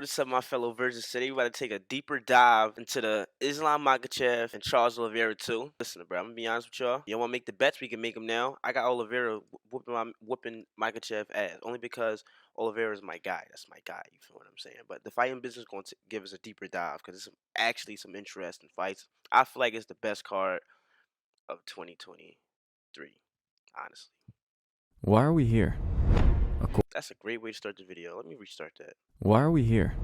What is up, my fellow Virgin City? We about to take a deeper dive into the Islam Makhachev and Charles Oliveira too. Listen, bro, I'm gonna be honest with y'all. You want to make the bets? We can make them now. I got Oliveira whooping Makhachev ass only because Oliveira is my guy. That's my guy. You feel what I'm saying? But the fighting business is going to give us a deeper dive because it's actually some interesting fights. I feel like it's the best card of 2023, honestly. Why are we here? That's a great way to start the video. Let me restart that. Why are we here?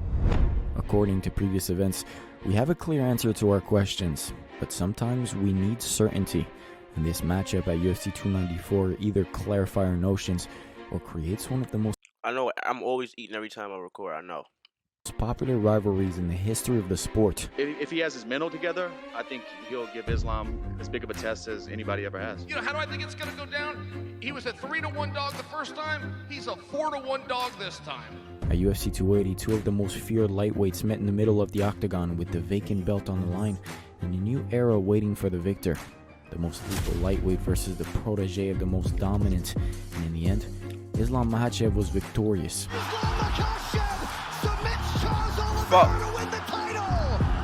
According to previous events, we have a clear answer to our questions, but sometimes we need certainty. And this matchup at UFC 294 either clarifies our notions or creates one of the most I know I'm always eating every time I record, I know. popular rivalries in the history of the sport. If he has his mental together, I think he'll give Islam as big of a test as anybody ever has. You know, how do I think it's going to go down? He was a 3-1 dog the first time. He's a 4-1 dog this time. At UFC 280, two of the most feared lightweights met in the middle of the octagon with the vacant belt on the line and a new era waiting for the victor. The most lethal lightweight versus the protege of the most dominant, and in the end, Islam Makhachev was victorious.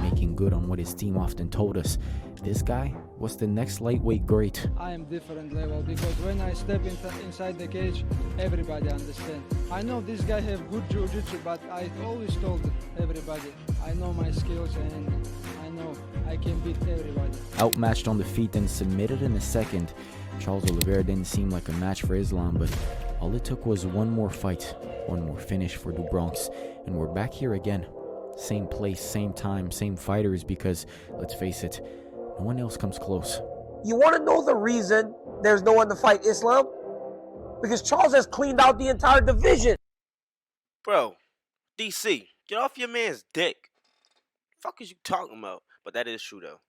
Making good on what his team often told us. This guy was the next lightweight great. I am different level because when I step inside the cage, everybody understands. I know this guy have good jiu-jitsu, but I always told everybody, I know my skills and I know I can beat everybody. Outmatched on the feet and submitted in a second, Charles Oliveira didn't seem like a match for Islam, but all it took was one more fight, one more finish for Du Bronx, and we're back here again. Same place, same time, same fighters, because, let's face it, no one else comes close. You want to know the reason there's no one to fight Islam? Because Charles has cleaned out the entire division. Bro, DC, get off your man's dick. The fuck is you talking about? But that is true though.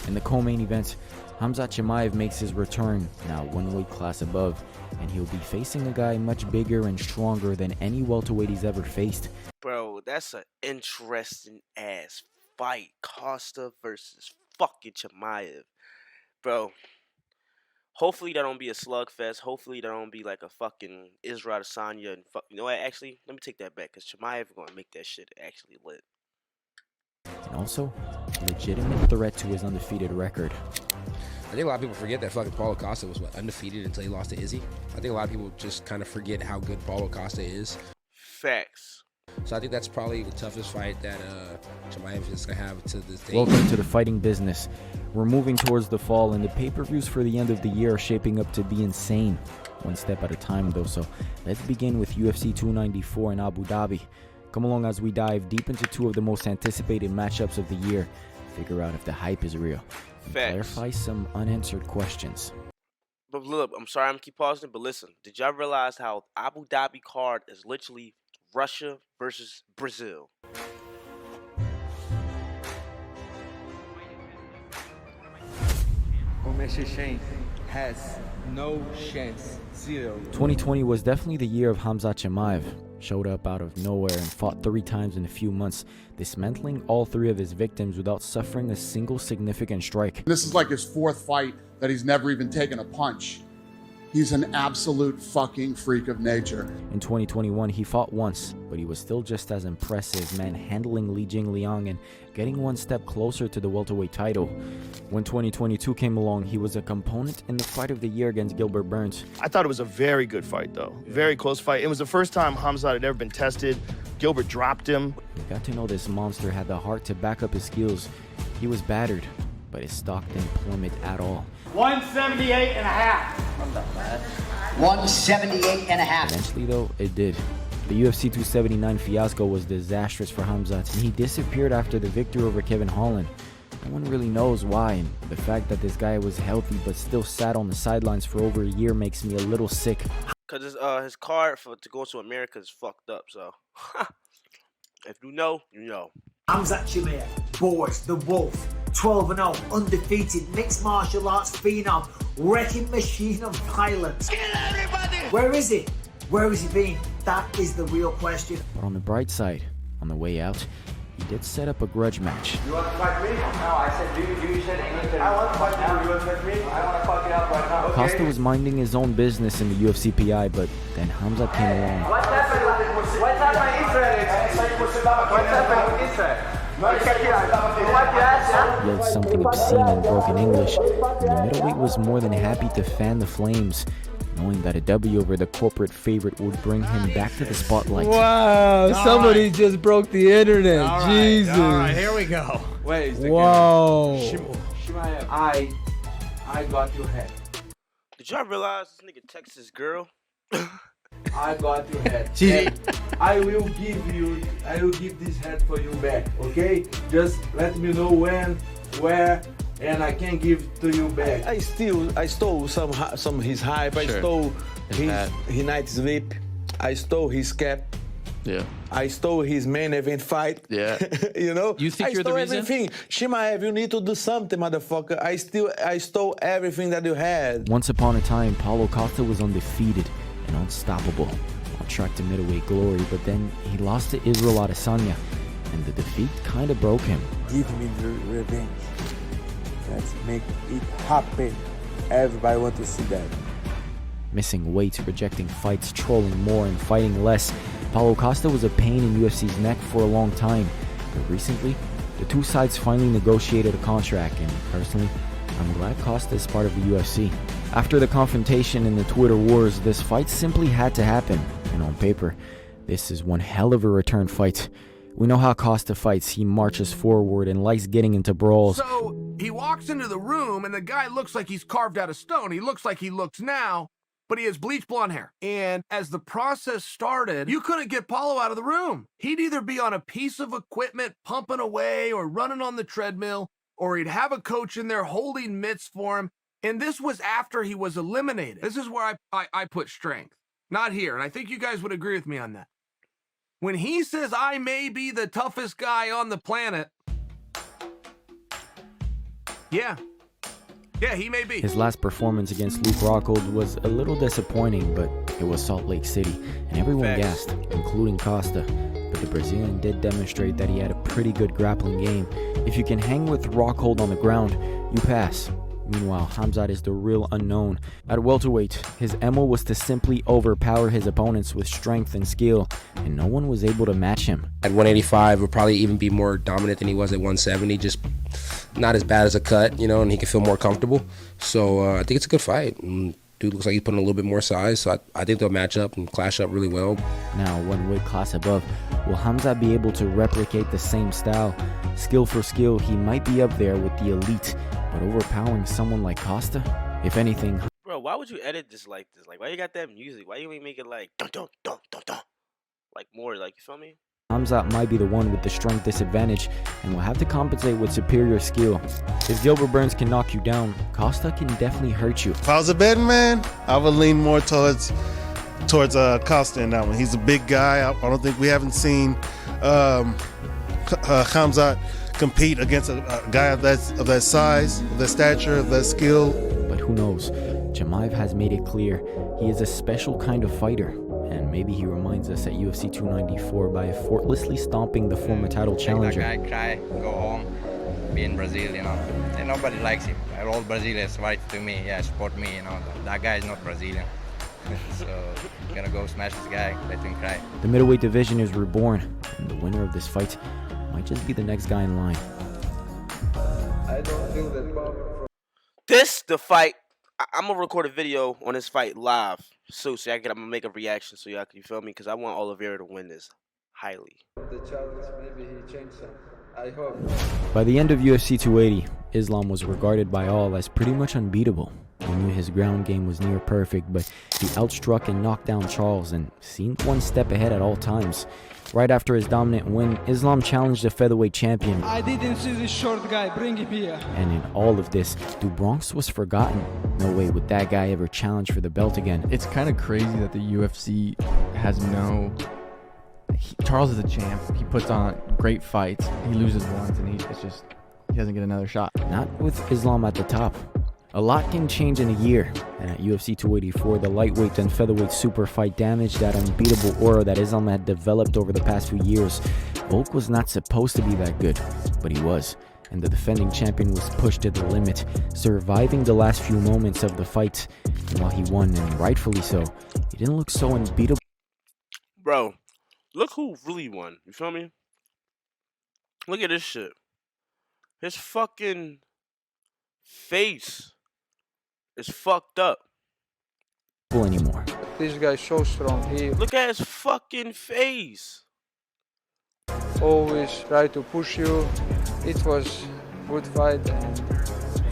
In the co-main event, Khamzat Chimaev makes his return, now one weight class above, and he'll be facing a guy much bigger and stronger than any welterweight he's ever faced. Bro, that's an interesting ass fight. Costa versus fucking Chimaev. Bro, hopefully that don't be a slugfest. Hopefully that don't be like a fucking Israel Adesanya and fuck. You know what? Actually, let me take that back because Chimaev gonna make that shit actually lit. And also, a legitimate threat to his undefeated record. I think a lot of people forget that fucking Paulo Costa was undefeated until he lost to Izzy. I think a lot of people just kind of forget how good Paulo Costa is. Facts. So I think that's probably the toughest fight that Chimaev is going to have to this day. Welcome to the fighting business. We're moving towards the fall, and the pay-per-views for the end of the year are shaping up to be insane. One step at a time, though, so let's begin with UFC 294 in Abu Dhabi. Come along as we dive deep into two of the most anticipated matchups of the year, figure out if the hype is real, and clarify some unanswered questions. But look, I'm sorry I'm keep pausing, but listen, did y'all realize how Abu Dhabi card is literally Russia versus Brazil? Makhachev has no chance. 0. 2020 was definitely the year of Khamzat Chimaev. Showed up out of nowhere and fought 3 times in a few months, dismantling all 3 of his victims without suffering a single significant strike. This is like his 4th fight that he's never even taken a punch. He's an absolute fucking freak of nature. In 2021, he fought once, but he was still just as impressive, manhandling Li Jingliang and getting one step closer to the welterweight title. When 2022 came along, he was a component in the fight of the year against Gilbert Burns. I thought it was a very good fight, though. Very close fight. It was the first time Khamzat had ever been tested. Gilbert dropped him. We got to know this monster had the heart to back up his skills. He was battered, but his stock didn't plummet at all. 178 and a half. Not bad. 178 and a half. Eventually, though, it did. The UFC 279 fiasco was disastrous for Khamzat, and he disappeared after the victory over Kevin Holland. No one really knows why, and the fact that this guy was healthy but still sat on the sidelines for over a year makes me a little sick. Cause his card to go to America is fucked up. So, if you know, you know. Khamzat Chimaev, Boris the Wolf, 12-0, undefeated, mixed martial arts phenom, wrecking machine of violence. Get everybody! Where is he? Where has he been? That is the real question. But on the bright side, on the way out, he did set up a grudge match. You want to fight me? No, I said, you said English. I want to fight you. You want to fight me? I want to fuck you up right now. Okay. Costa was minding his own business in the UFC PI, but then Khamzat came along. What's happening? What's happening in Israel? What's happening in Israel? You wipe your ass, yeah? Yelled something obscene in broken English, and the middleweight was more than happy to fan the flames, knowing that a W over the corporate favorite would bring him back to the spotlight. Wow, somebody just broke the internet. Jesus. All right, here we go. Where is the Whoa. Shimaev, I got your head. Did y'all realize this nigga texts his girl? I got your head. And I will give this head for you back, okay? Just let me know when, where, and I can give to you back. I stole some his hype. I stole his night sleep. I stole his cap. Yeah. I stole his main event fight. Yeah. You know? You think I you're the stole reason? everything. Shimaev, you need to do something, motherfucker. I stole everything that you had. Once upon a time, Paulo Costa was undefeated and unstoppable on track to middleweight glory, but then he lost to Israel Adesanya, and the defeat kind of broke him. Give me the revenge. Let's make it happen. Everybody wants to see that. Missing weight, rejecting fights, trolling more, and fighting less, Paulo Costa was a pain in UFC's neck for a long time, but recently, the two sides finally negotiated a contract, and personally, I'm glad Costa is part of the UFC. After the confrontation in the Twitter wars, this fight simply had to happen, and on paper, this is one hell of a return fight. We know how Costa fights. He marches forward and likes getting into brawls. So he walks into the room and the guy looks like he's carved out of stone. He looks like he looks now, but he has bleached blonde hair. And as the process started, you couldn't get Paulo out of the room. He'd either be on a piece of equipment pumping away or running on the treadmill, or he'd have a coach in there holding mitts for him. And this was after he was eliminated. This is where I put strength, not here. And I think you guys would agree with me on that. When he says, I may be the toughest guy on the planet, yeah, he may be. His last performance against Luke Rockhold was a little disappointing, but it was Salt Lake City, and everyone gasped, including Costa. But the Brazilian did demonstrate that he had a pretty good grappling game. If you can hang with Rockhold on the ground, you pass. Meanwhile, Khamzat is the real unknown. At welterweight, his MO was to simply overpower his opponents with strength and skill, and no one was able to match him. At 185, would probably even be more dominant than he was at 170, just not as bad as a cut, you know, and he can feel more comfortable. So I think it's a good fight. And dude looks like he's putting a little bit more size, so I think they'll match up and clash up really well. Now, one weight class above, will Khamzat be able to replicate the same style? Skill for skill, he might be up there with the elite, but overpowering someone like Costa? If anything... Bro, why would you edit this like this? Like, why you got that music? Why you ain't make it like dun dun dun dun dun? Like more, like, you feel me? Khamzat might be the one with the strength disadvantage and will have to compensate with superior skill. If Gilbert Burns can knock you down, Costa can definitely hurt you. If I was a betting man, I would lean more towards Costa in that one. He's a big guy. I don't think we haven't seen Khamzat compete against a guy of that size, of that stature, of that skill. But who knows? Chimaev has made it clear he is a special kind of fighter, and maybe he reminds us at UFC 294 by effortlessly stomping the former title challenger. That guy cry, go home, be in Brazil, you know. And nobody likes him. All Brazilians fight to me, yeah, support me, you know. That guy is not Brazilian. So I'm gonna go smash this guy, let him cry. The middleweight division is reborn, and the winner of this fight might just be the next guy in line. I don't feel that. The fight, I'm gonna record a video on this fight live soon, so I'm gonna make a reaction, so y'all can, you feel me? Because I want Oliveira to win this highly. The challenge, maybe he changed some. I hope. By the end of UFC 280, Islam was regarded by all as pretty much unbeatable. He knew his ground game was near perfect, but he outstruck and knocked down Charles and seemed one step ahead at all times. Right after his dominant win, Islam challenged the featherweight champion. I didn't see this short guy, bring him here. And in all of this, DuBronx was forgotten. No way would that guy ever challenge for the belt again. It's kind of crazy that the UFC has no... Charles is a champ. He puts on great fights. He loses once and he doesn't get another shot. Not with Islam at the top. A lot can change in a year, and at UFC 284, the lightweight and featherweight super fight damaged that unbeatable aura that Islam had developed over the past few years. Volk was not supposed to be that good, but he was, and the defending champion was pushed to the limit, surviving the last few moments of the fight. And while he won, and rightfully so, he didn't look so unbeatable. Bro, Look who really won. You feel me? Look at this shit. His fucking face is fucked up. Anymore. This guy's so strong. He Look at his fucking face. always try to push you. It was good fight, and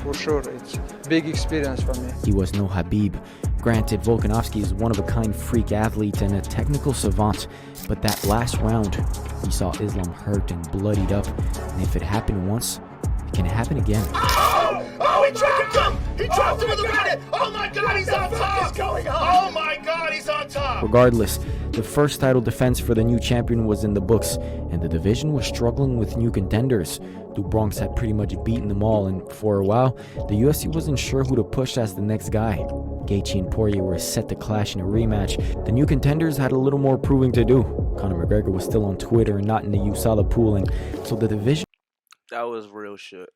for sure it's big experience for me. He was no Habib. Granted, Volkanovski is one-of-a-kind freak athlete and a technical savant, but that last round, he saw Islam hurt and bloodied up, and if it happened once, it can happen again. Oh, he dropped him! He dropped him with the right. Oh my God, he's on top! What's going on? Oh my God, he's on top! Regardless, the first title defense for the new champion was in the books, and the division was struggling with new contenders. Do Bronx had pretty much beaten them all, and for a while, the UFC wasn't sure who to push as the next guy. Gaethje and Poirier were set to clash in a rematch. The new contenders had a little more proving to do. Conor McGregor was still on Twitter and not in the USADA pooling, so the division That was real shit.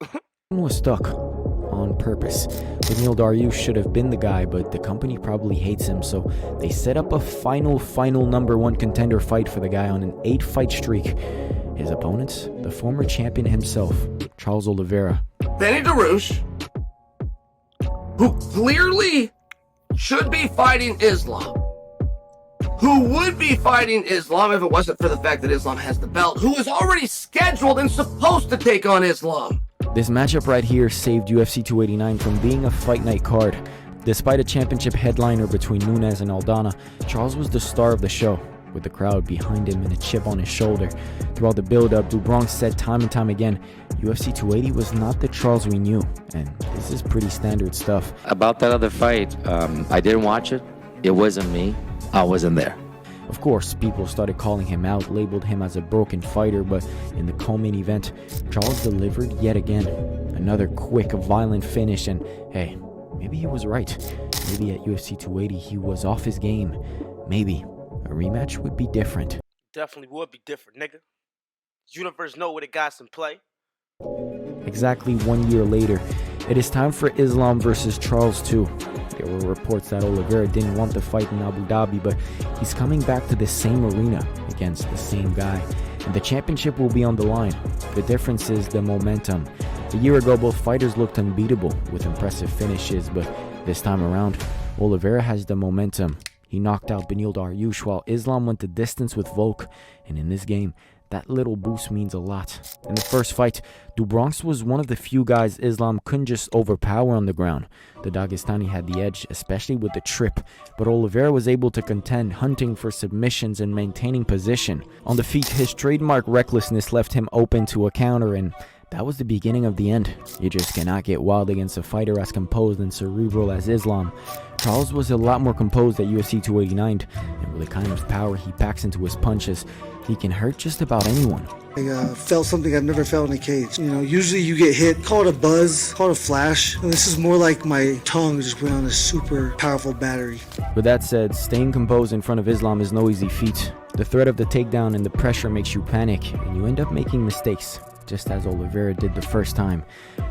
was stuck on purpose. Beneil Dariush should have been the guy, but the company probably hates him, so they set up a final number one contender fight for the guy on an 8-fight streak. His opponent, the former champion himself, Charles Oliveira. Benny Dariush, who clearly should be fighting Islam, who would be fighting Islam if it wasn't for the fact that Islam has the belt, who is already scheduled and supposed to take on Islam. This matchup right here saved UFC 289 from being a fight night card. Despite a championship headliner between Nunes and Aldana, Charles was the star of the show, with the crowd behind him and a chip on his shoulder. Throughout the build-up, Do Bronx said time and time again, UFC 280 was not the Charles we knew, and this is pretty standard stuff. About that other fight, I didn't watch it. It wasn't me. I wasn't there. Of course, people started calling him out, labeled him as a broken fighter, but in the co-main event, Charles delivered yet again. Another quick, violent finish, and hey, maybe he was right. Maybe at UFC 280 he was off his game. Maybe a rematch would be different. Definitely would be different, nigga. Universe know what it got some play. Exactly 1 year later, it is time for Islam versus Charles 2. There were reports that Oliveira didn't want the fight in Abu Dhabi, but he's coming back to the same arena against the same guy, and the championship will be on the line. The difference is the momentum. A year ago, both fighters looked unbeatable with impressive finishes, but this time around, Oliveira has the momentum. He knocked out Beneil Dariush while Islam went the distance with Volk, and in this game, that little boost means a lot. In the first fight, Do Bronx was one of the few guys Islam couldn't just overpower on the ground. The Dagestani had the edge, especially with the trip, but Oliveira was able to contend, hunting for submissions and maintaining position. On the feet, his trademark recklessness left him open to a counter, and that was the beginning of the end. You just cannot get wild against a fighter as composed and cerebral as Islam. Charles was a lot more composed at UFC 289, and with the kind of power he packs into his punches, he can hurt just about anyone. I felt something I've never felt in a cage. You know, usually you get hit, call it a buzz, call it a flash. And this is more like my tongue just went on a super powerful battery. With that said, staying composed in front of Islam is no easy feat. The threat of the takedown and the pressure makes you panic, and you end up making mistakes, just as Oliveira did the first time.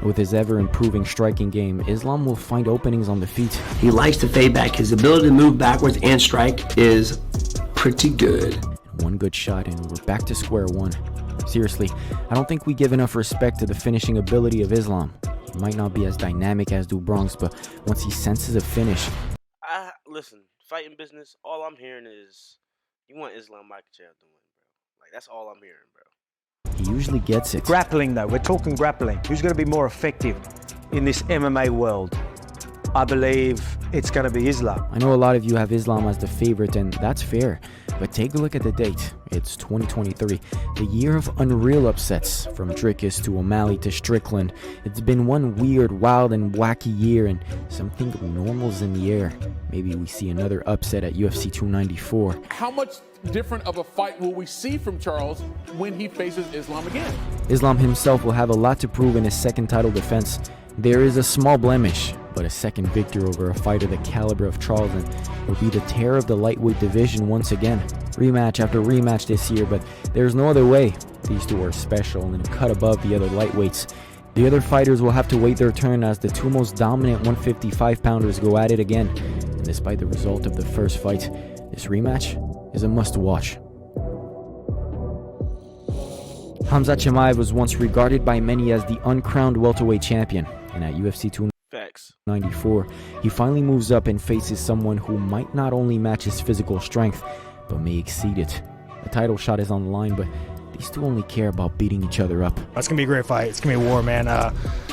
With his ever-improving striking game, Islam will find openings on the feet. He likes to fade back. His ability to move backwards and strike is pretty good. One good shot and we're back to square one. Seriously, I don't think we give enough respect to the finishing ability of Islam. He might not be as dynamic as Do Bronx, but once he senses a finish... Listen, fighting business, all I'm hearing is you want Islam Makhachev to win, bro. Like, that's all I'm hearing, bro. He usually gets it. Grappling, though. We're talking grappling. Who's going to be more effective in this MMA world? I believe it's going to be Islam. I know a lot of you have Islam as the favorite, and that's fair. But take a look at the date. It's 2023, the year of unreal upsets. From Dricus to O'Malley to Strickland. It's been one weird, wild, and wacky year, and something normal's in the air. Maybe we see another upset at UFC 294. How much different of a fight will we see from Charles when he faces Islam again? Islam himself will have a lot to prove in his second title defense. There is a small blemish, but a second victory over a fighter the caliber of Charles and will be the terror of the lightweight division once again. Rematch after rematch this year, but there's no other way. These two are special and a cut above the other lightweights. The other fighters will have to wait their turn as the two most dominant 155-pounders go at it again. And despite the result of the first fight, this rematch is a must-watch. Khamzat Chimaev was once regarded by many as the uncrowned welterweight champion, and at UFC Facts. 294, he finally moves up and faces someone who might not only match his physical strength, but may exceed it. A title shot is on the line, but these two only care about beating each other up. It's going to be a great fight. It's going to be a war, man.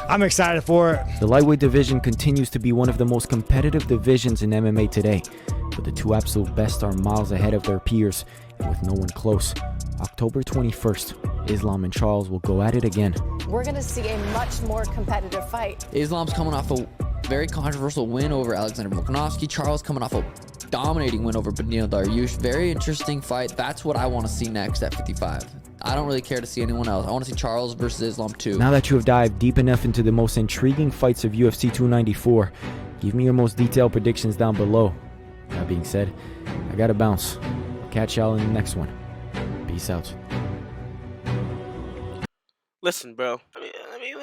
I'm excited for it. The lightweight division continues to be one of the most competitive divisions in MMA today, but the two absolute best are miles ahead of their peers, and with no one close. October 21st, Islam and Charles will go at it again. We're going to see a much more competitive fight. Islam's coming off a very controversial win over Alexander Volkanovski. Charles coming off a dominating win over Beneil Dariush. Very interesting fight. That's what I want to see next at 55. I don't really care to see anyone else. I want to see Charles versus Islam too. Now that you have dived deep enough into the most intriguing fights of UFC 294, give me your most detailed predictions down below. That being said, I gotta bounce. I'll catch y'all in the next one. Peace out. Listen, bro. Let me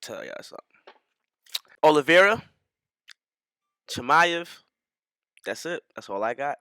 tell y'all something. Oliveira, Chimaev. That's it. That's all I got.